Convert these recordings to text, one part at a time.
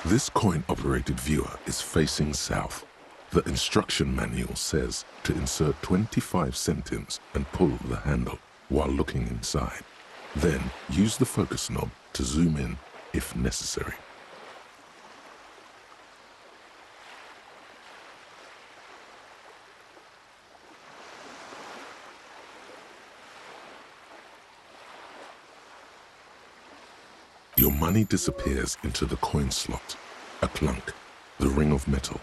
This coin-operated viewer is facing south. The instruction manual says to insert 25 centimes and pull the handle while looking inside. Then use the focus knob to zoom in if necessary. Your money disappears into the coin slot, a clunk, the ring of metal.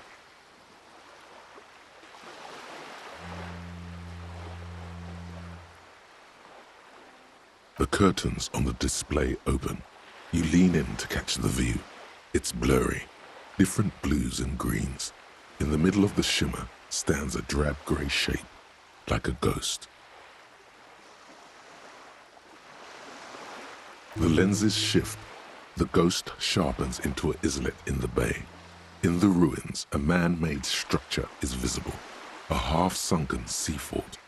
The curtains on the display open. You lean in to catch the view. It's blurry, different blues and greens. In the middle of the shimmer stands a drab grey shape, like a ghost. The lenses shift. The ghost sharpens into an islet in the bay. In the ruins, a man-made structure is visible, a half-sunken sea fort,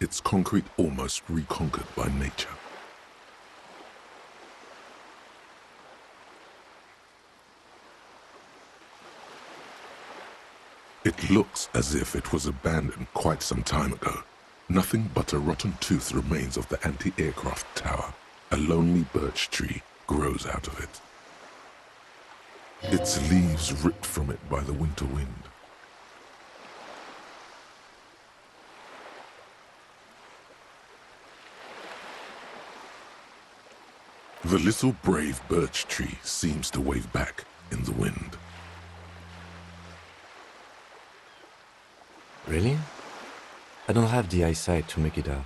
its concrete almost reconquered by nature. It looks as if it was abandoned quite some time ago. Nothing but a rotten tooth remains of the anti-aircraft tower. A lonely birch tree grows out of it. Its leaves ripped from it by the winter wind. The little brave birch tree seems to wave back in the wind. Really? I don't have the eyesight to make it out.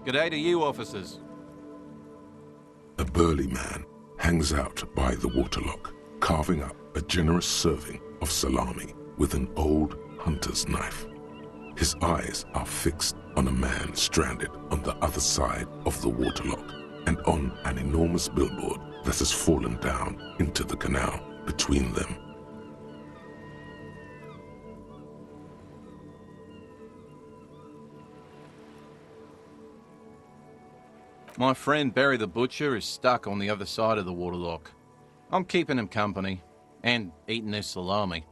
G'day to you, officers. A burly man hangs out by the waterlock, carving up a generous serving of salami with an old hunter's knife. His eyes are fixed on a man stranded on the other side of the waterlock and on an enormous billboard that has fallen down into the canal between them. My friend Barry the Butcher is stuck on the other side of the waterlock. I'm keeping him company and eating his salami.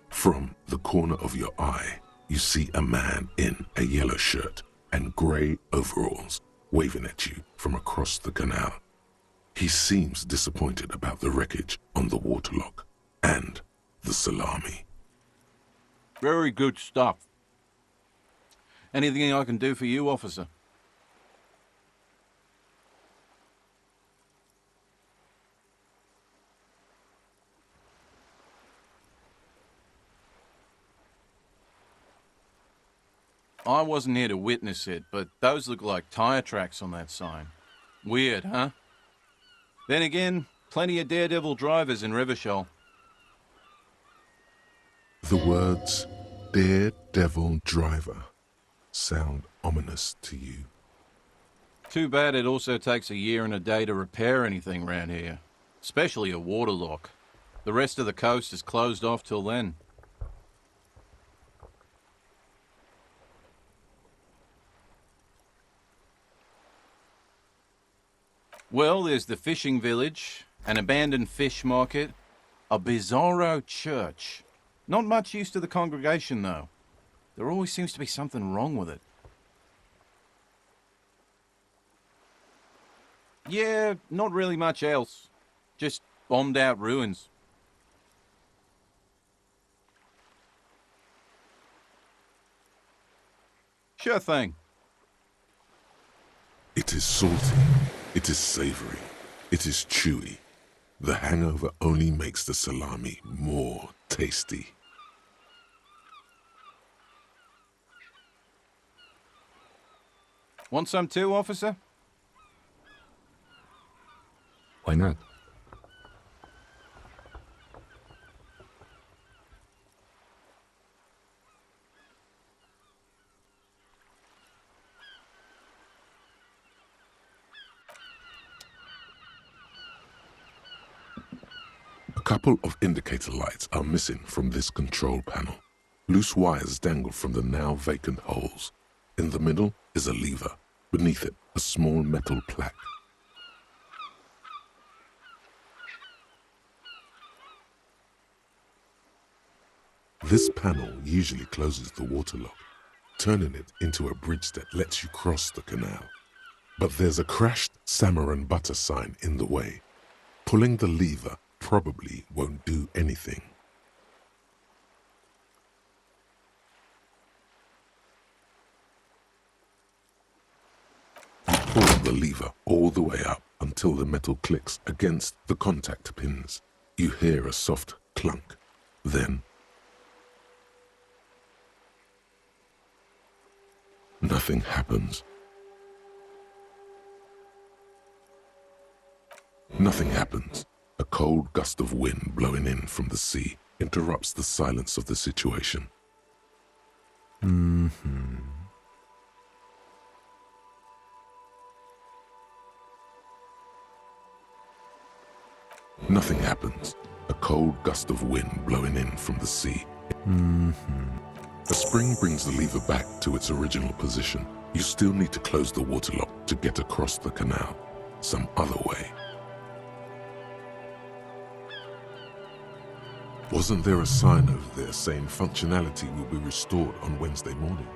From the corner of your eye, you see a man in a yellow shirt and grey overalls waving at you from across the canal. He seems disappointed about the wreckage on the waterlock and the salami. Very good stuff. Anything I can do for you, officer? I wasn't here to witness it, but those look like tire tracks on that sign. Weird, huh? Then again, plenty of daredevil drivers in Rivershoal. The words daredevil driver sound ominous to you. Too bad it also takes a year and a day to repair anything round here, especially a waterlock. The rest of the coast is closed off till then. Well, there's the fishing village, an abandoned fish market, a bizarro church. Not much use to the congregation, though. There always seems to be something wrong with it. Yeah, not really much else. Just bombed out ruins. Sure thing. It is salty, it is savory, it is chewy. The hangover only makes the salami more tasty. Want some too, officer? Why not? A couple of indicator lights are missing from this control panel. Loose wires dangle from the now vacant holes. In the middle is a lever. Beneath it, a small metal plaque. This panel usually closes the waterlock, turning it into a bridge that lets you cross the canal. But there's a crashed salmon and butter sign in the way. Pulling the lever probably won't do anything. You pull the lever all the way up until the metal clicks against the contact pins. You hear a soft clunk. Then nothing happens. Nothing happens. A cold gust of wind blowing in from the sea interrupts the silence of the situation. Nothing happens. A cold gust of wind blowing in from the sea. A spring brings the lever back to its original position. You still need to close the waterlock to get across the canal. Some other way. Wasn't there a sign over there saying functionality will be restored on Wednesday morning?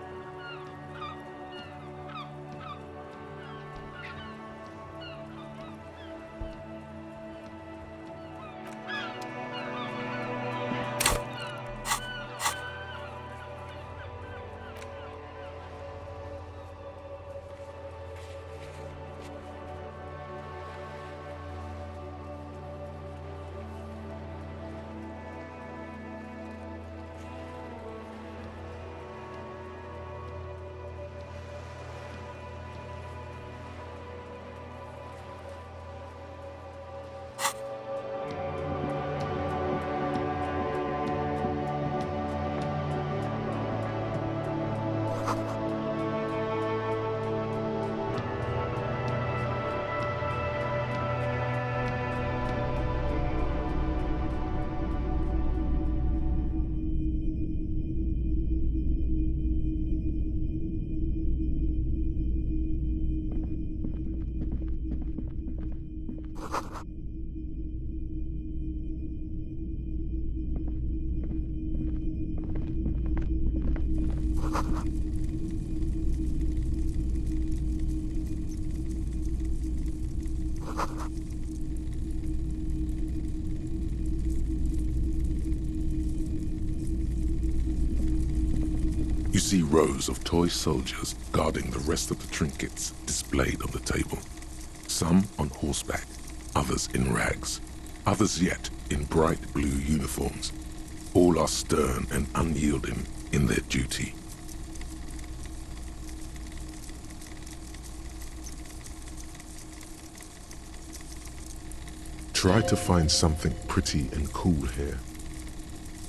You see rows of toy soldiers guarding the rest of the trinkets displayed on the table. Some on horseback, others in rags, others yet in bright blue uniforms. All are stern and unyielding in their duty. Try to find something pretty and cool here,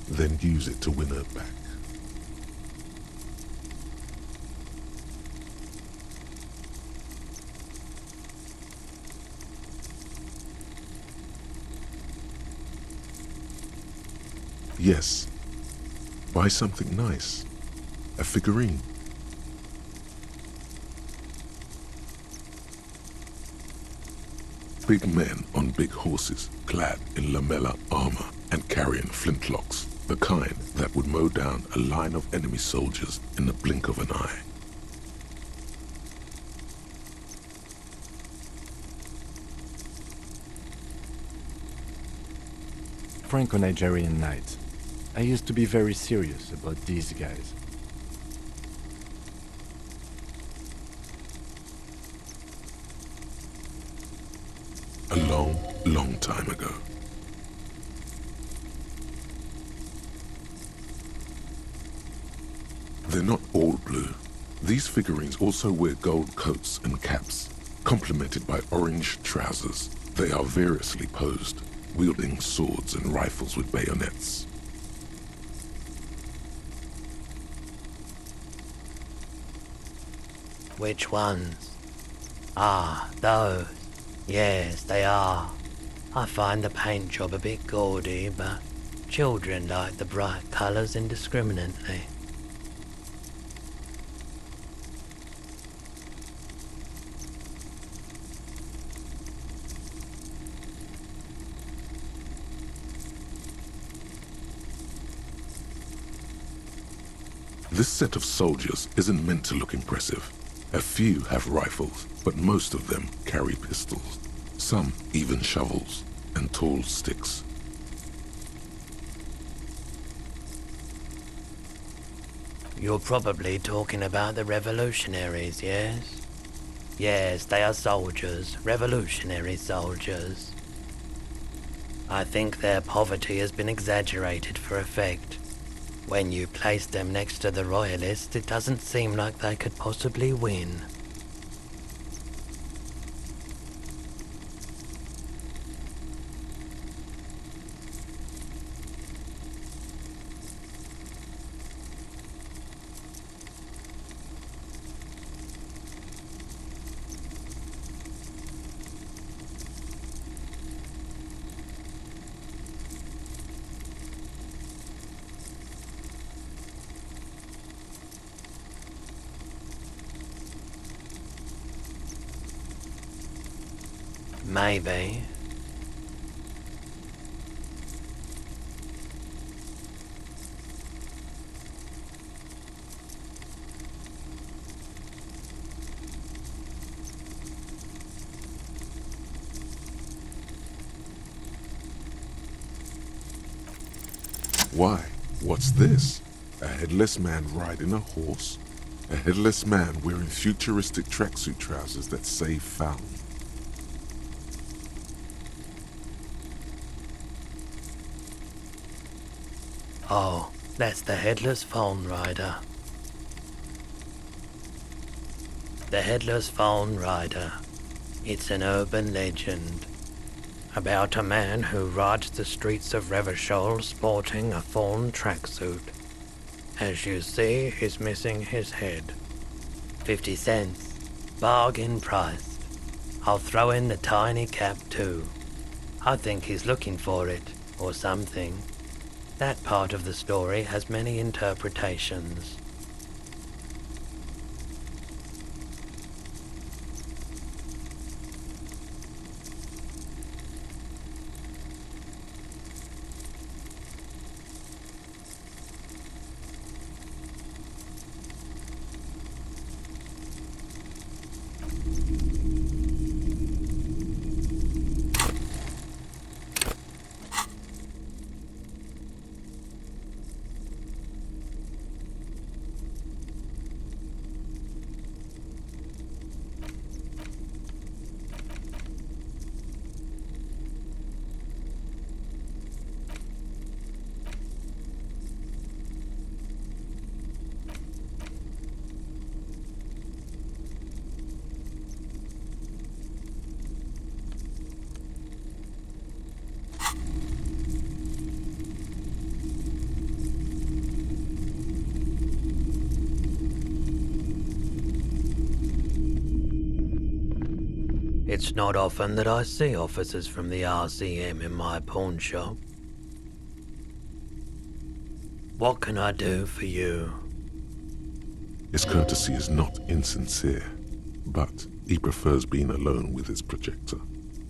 then use it to win her back. Yes, buy something nice, a figurine. Big men on big horses, clad in lamella armor and carrying flintlocks, the kind that would mow down a line of enemy soldiers in the blink of an eye. Franco-Nigerian knights. I used to be very serious about these guys. A long, long time ago. They're not all blue. These figurines also wear gold coats and caps, complemented by orange trousers. They are variously posed, wielding swords and rifles with bayonets. Which ones? Ah, those. Yes, they are. I find the paint job a bit gaudy, but children like the bright colours indiscriminately. This set of soldiers isn't meant to look impressive. A few have rifles, but most of them carry pistols. Some even shovels and tall sticks. You're probably talking about the revolutionaries, yes? Yes, they are soldiers, revolutionary soldiers. I think their poverty has been exaggerated for effect. When you place them next to the royalists, it doesn't seem like they could possibly win. Maybe. Why? What's this? A headless man riding a horse? A headless man wearing futuristic tracksuit trousers that say found. Oh, that's the Headless Phone Rider. The Headless Phone Rider. It's an urban legend about a man who rides the streets of Revachol sporting a fawn tracksuit. As you see, he's missing his head. 50 cents. Bargain priced. I'll throw in the tiny cap too. I think he's looking for it, or something. That part of the story has many interpretations. It's not often that I see officers from the RCM in my pawn shop. What can I do for you? His courtesy is not insincere, but he prefers being alone with his projector,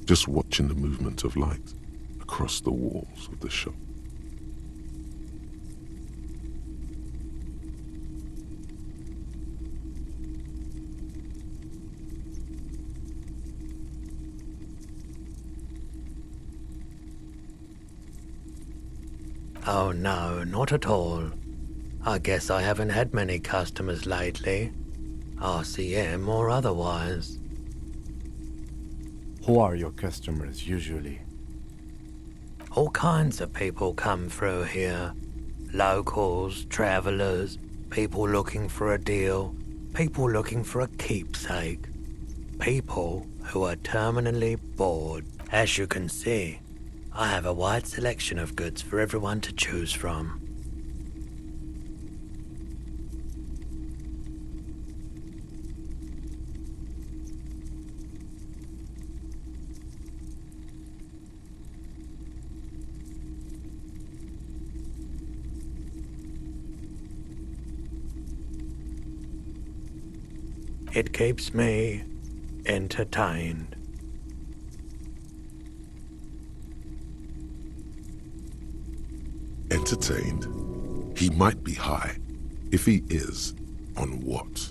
just watching the movement of light across the walls of the shop. Oh no, not at all. I guess I haven't had many customers lately, RCM or otherwise. Who are your customers usually? All kinds of people come through here. Locals, travelers, people looking for a deal, people looking for a keepsake. People who are terminally bored. As you can see, I have a wide selection of goods for everyone to choose from. It keeps me entertained. Entertained? He might be high. If he is, on what?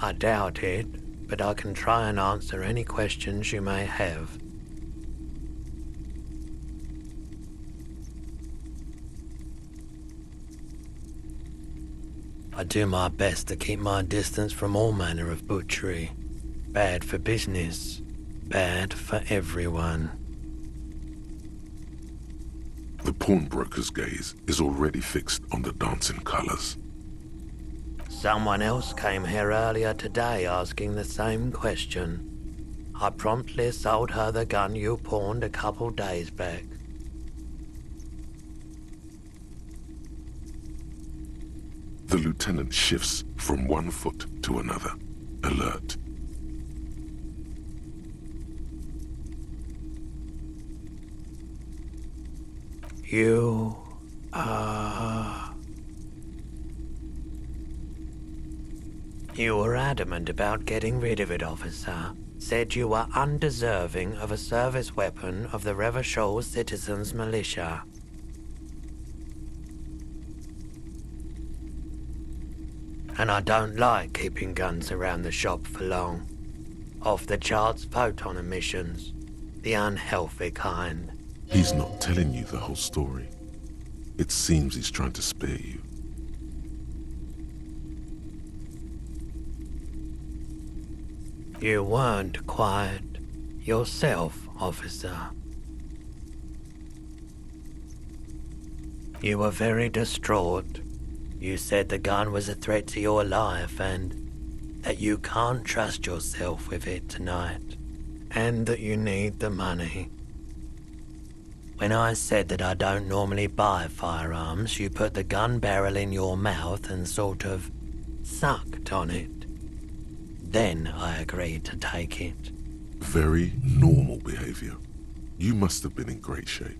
I doubt it, but I can try and answer any questions you may have. I do my best to keep my distance from all manner of butchery. Bad for business, bad for everyone. The pawnbroker's gaze is already fixed on the dancing colors. Someone else came here earlier today asking the same question. I promptly sold her the gun you pawned a couple days back. The lieutenant shifts from one foot to another, alert. You were adamant about getting rid of it, officer. Said you were undeserving of a service weapon of the Revachol Citizens Militia. And I don't like keeping guns around the shop for long. Off-the-charts photon emissions. The unhealthy kind. He's not telling you the whole story. It seems he's trying to spare you. You weren't quite yourself, officer. You were very distraught. You said the gun was a threat to your life and that you can't trust yourself with it tonight, and that you need the money. When I said that I don't normally buy firearms, you put the gun barrel in your mouth and sort of sucked on it. Then I agreed to take it. Very normal behavior. You must have been in great shape.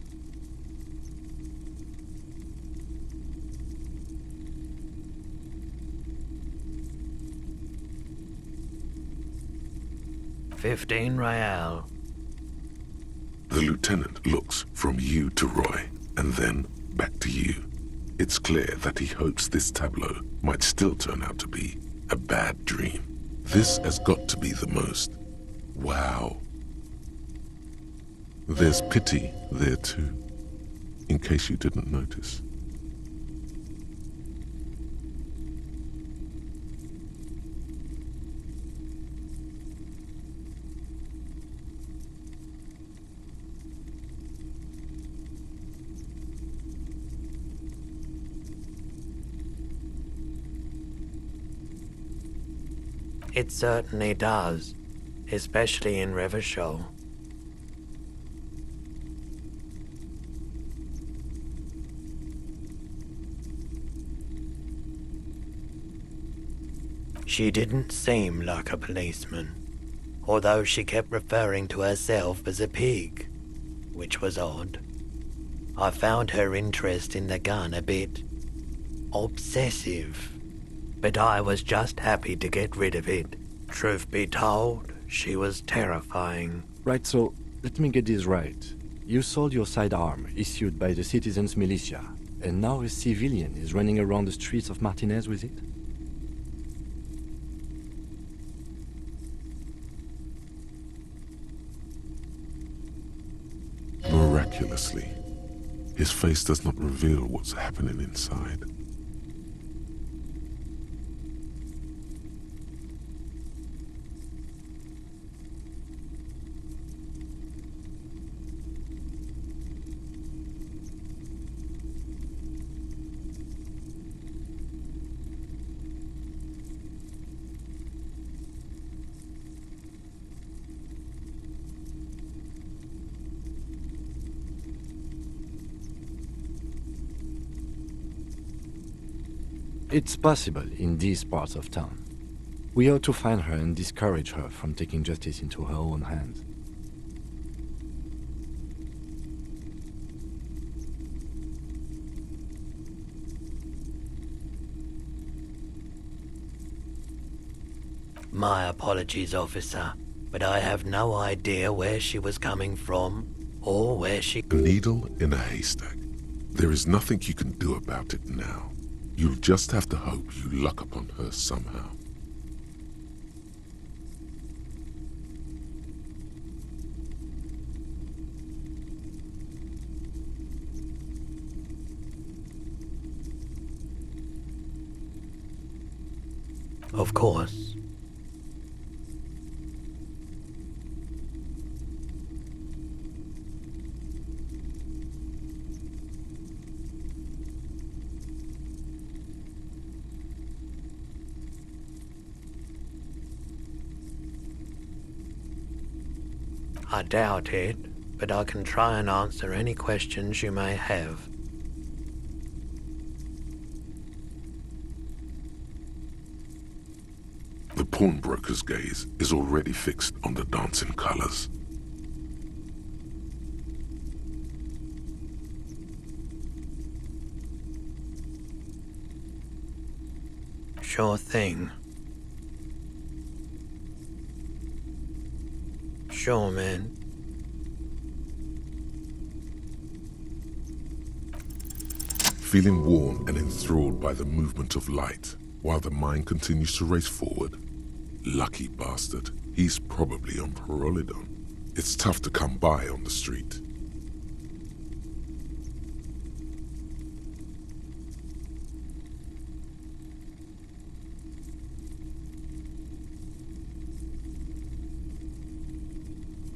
$15 real. The lieutenant looks from you to Roy, and then back to you. It's clear that he hopes this tableau might still turn out to be a bad dream. This has got to be the most. Wow. There's pity there too, in case you didn't notice. It certainly does, especially in Revachol. She didn't seem like a policeman, although she kept referring to herself as a pig, which was odd. I found her interest in the gun a bit obsessive, but I was just happy to get rid of it. Truth be told, she was terrifying. Right, so let me get this right. You sold your sidearm, issued by the citizens' militia, and now a civilian is running around the streets of Martinez with it? Miraculously, his face does not reveal what's happening inside. It's possible in these parts of town. We ought to find her and discourage her from taking justice into her own hands. My apologies, officer, but I have no idea where she was coming from or where she... A needle in a haystack. There is nothing you can do about it now. You'll just have to hope you luck upon her somehow. Of course. I doubt it, but I can try and answer any questions you may have. The pawnbroker's gaze is already fixed on the dancing colors. Sure thing. Sure, man. Feeling warm and enthralled by the movement of light, while the mind continues to race forward. Lucky bastard, he's probably on Parolidon. It's tough to come by on the street.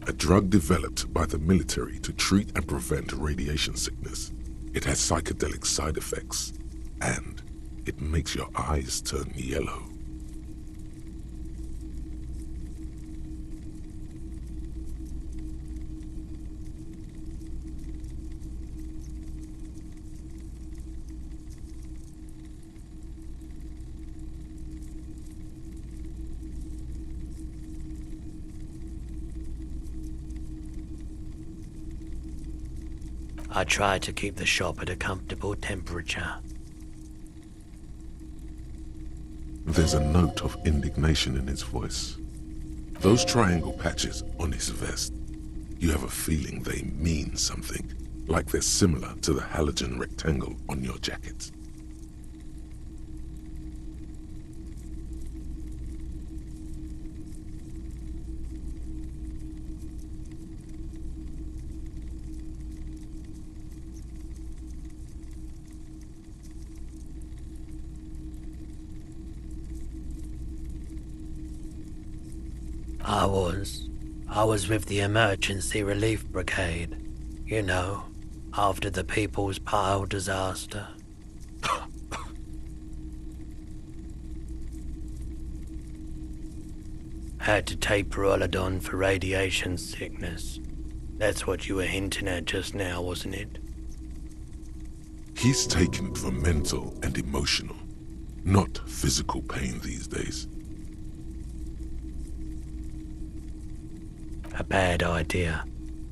A drug developed by the military to treat and prevent radiation sickness. It has psychedelic side effects, and it makes your eyes turn yellow. I try to keep the shop at a comfortable temperature. There's a note of indignation in his voice. Those triangle patches on his vest, you have a feeling they mean something, like they're similar to the halogen rectangle on your jacket. I was with the Emergency Relief Brigade, you know, after the People's Pile disaster. Had to take Perolidon for radiation sickness. That's what you were hinting at just now, wasn't it? He's taken it for mental and emotional, not physical pain these days. A bad idea.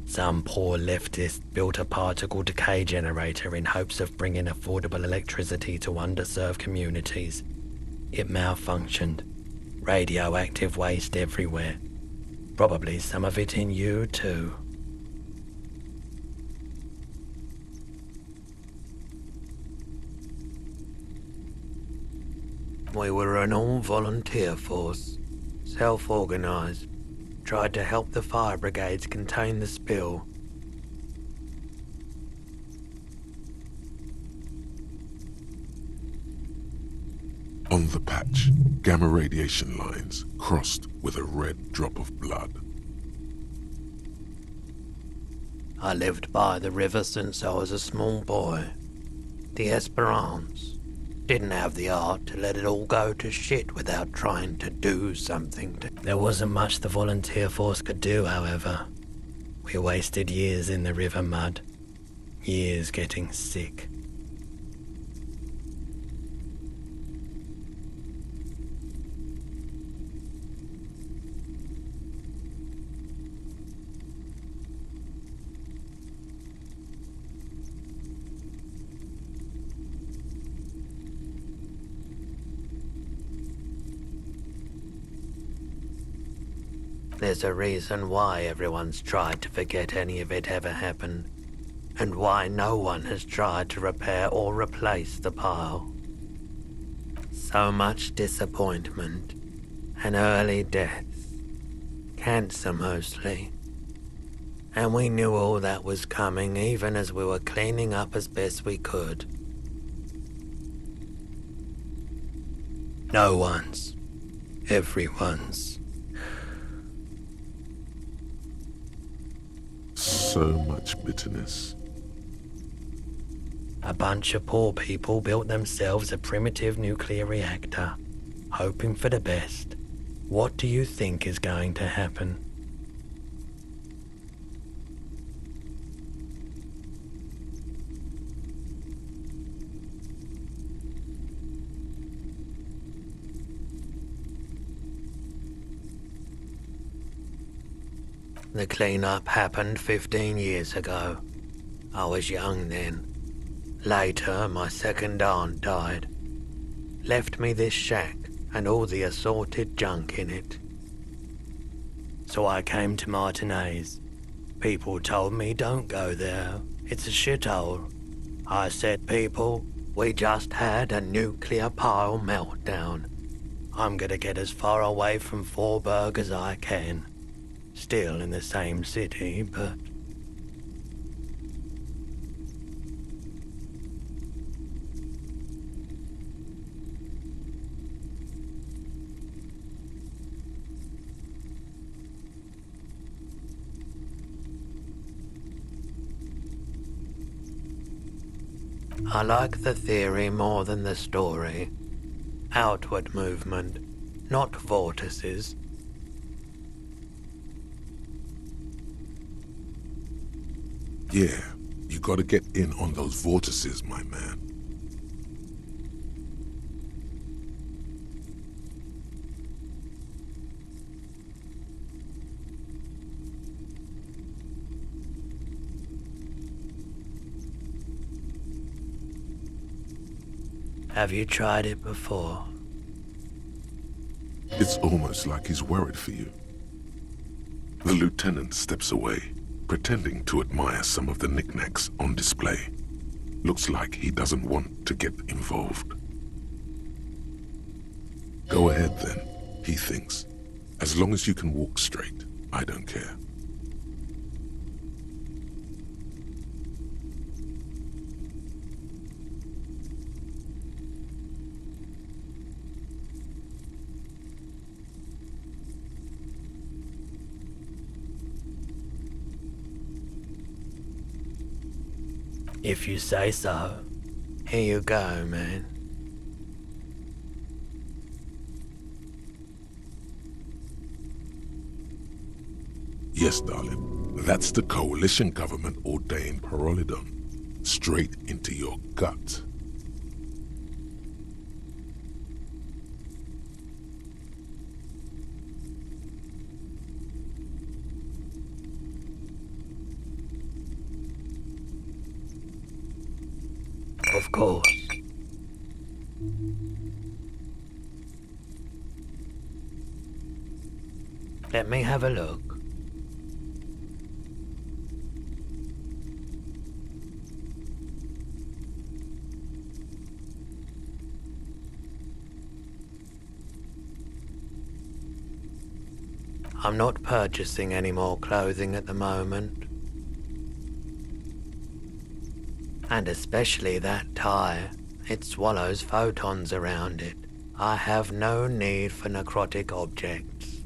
Some poor leftist built a particle decay generator in hopes of bringing affordable electricity to underserved communities. It malfunctioned. Radioactive waste everywhere. Probably some of it in you too. We were an all-volunteer force, self-organized, tried to help the fire brigades contain the spill. On the patch, gamma radiation lines crossed with a red drop of blood. I lived by the river since I was a small boy. The Esperance. Didn't have the art to let it all go to shit without trying to do something. There wasn't much the volunteer force could do, however. We wasted years in the river mud. Years getting sick. There's a reason why everyone's tried to forget any of it ever happened, and why no one has tried to repair or replace the pile. So much disappointment, and early deaths, cancer mostly. And we knew all that was coming even as we were cleaning up as best we could. No one's, everyone's. So much bitterness. A bunch of poor people built themselves a primitive nuclear reactor, hoping for the best. What do you think is going to happen? The cleanup happened 15 years ago. I was young then. Later, my second aunt died. Left me this shack and all the assorted junk in it. So I came to Martinez. People told me don't go there. It's a shithole. I said, people, we just had a nuclear pile meltdown. I'm gonna get as far away from Forburg as I can. Still in the same city, but... I like the theory more than the story. Outward movement, not vortices. Yeah, you gotta get in on those vortices, my man. Have you tried it before? It's almost like he's worried for you. The lieutenant steps away, pretending to admire some of the knickknacks on display. Looks like he doesn't want to get involved. Go ahead then, he thinks. As long as you can walk straight, I don't care. If you say so. Here you go, man. Yes, darling. That's the coalition government ordained Parolidon. Straight into your gut. Of course. Let me have a look. I'm not purchasing any more clothing at the moment. And especially that tie. It swallows photons around it. I have no need for necrotic objects.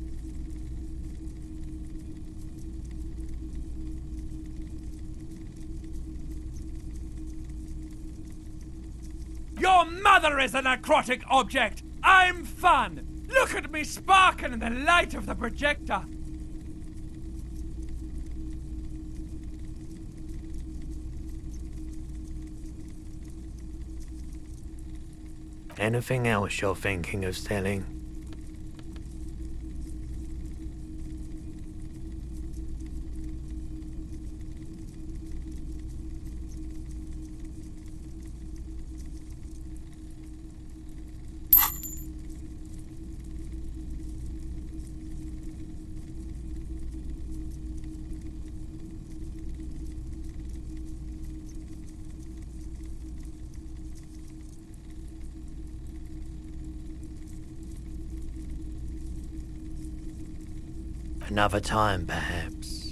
Your mother is a necrotic object! I'm fun! Look at me sparkle in the light of the projector! Anything else you're thinking of selling? Another time, perhaps.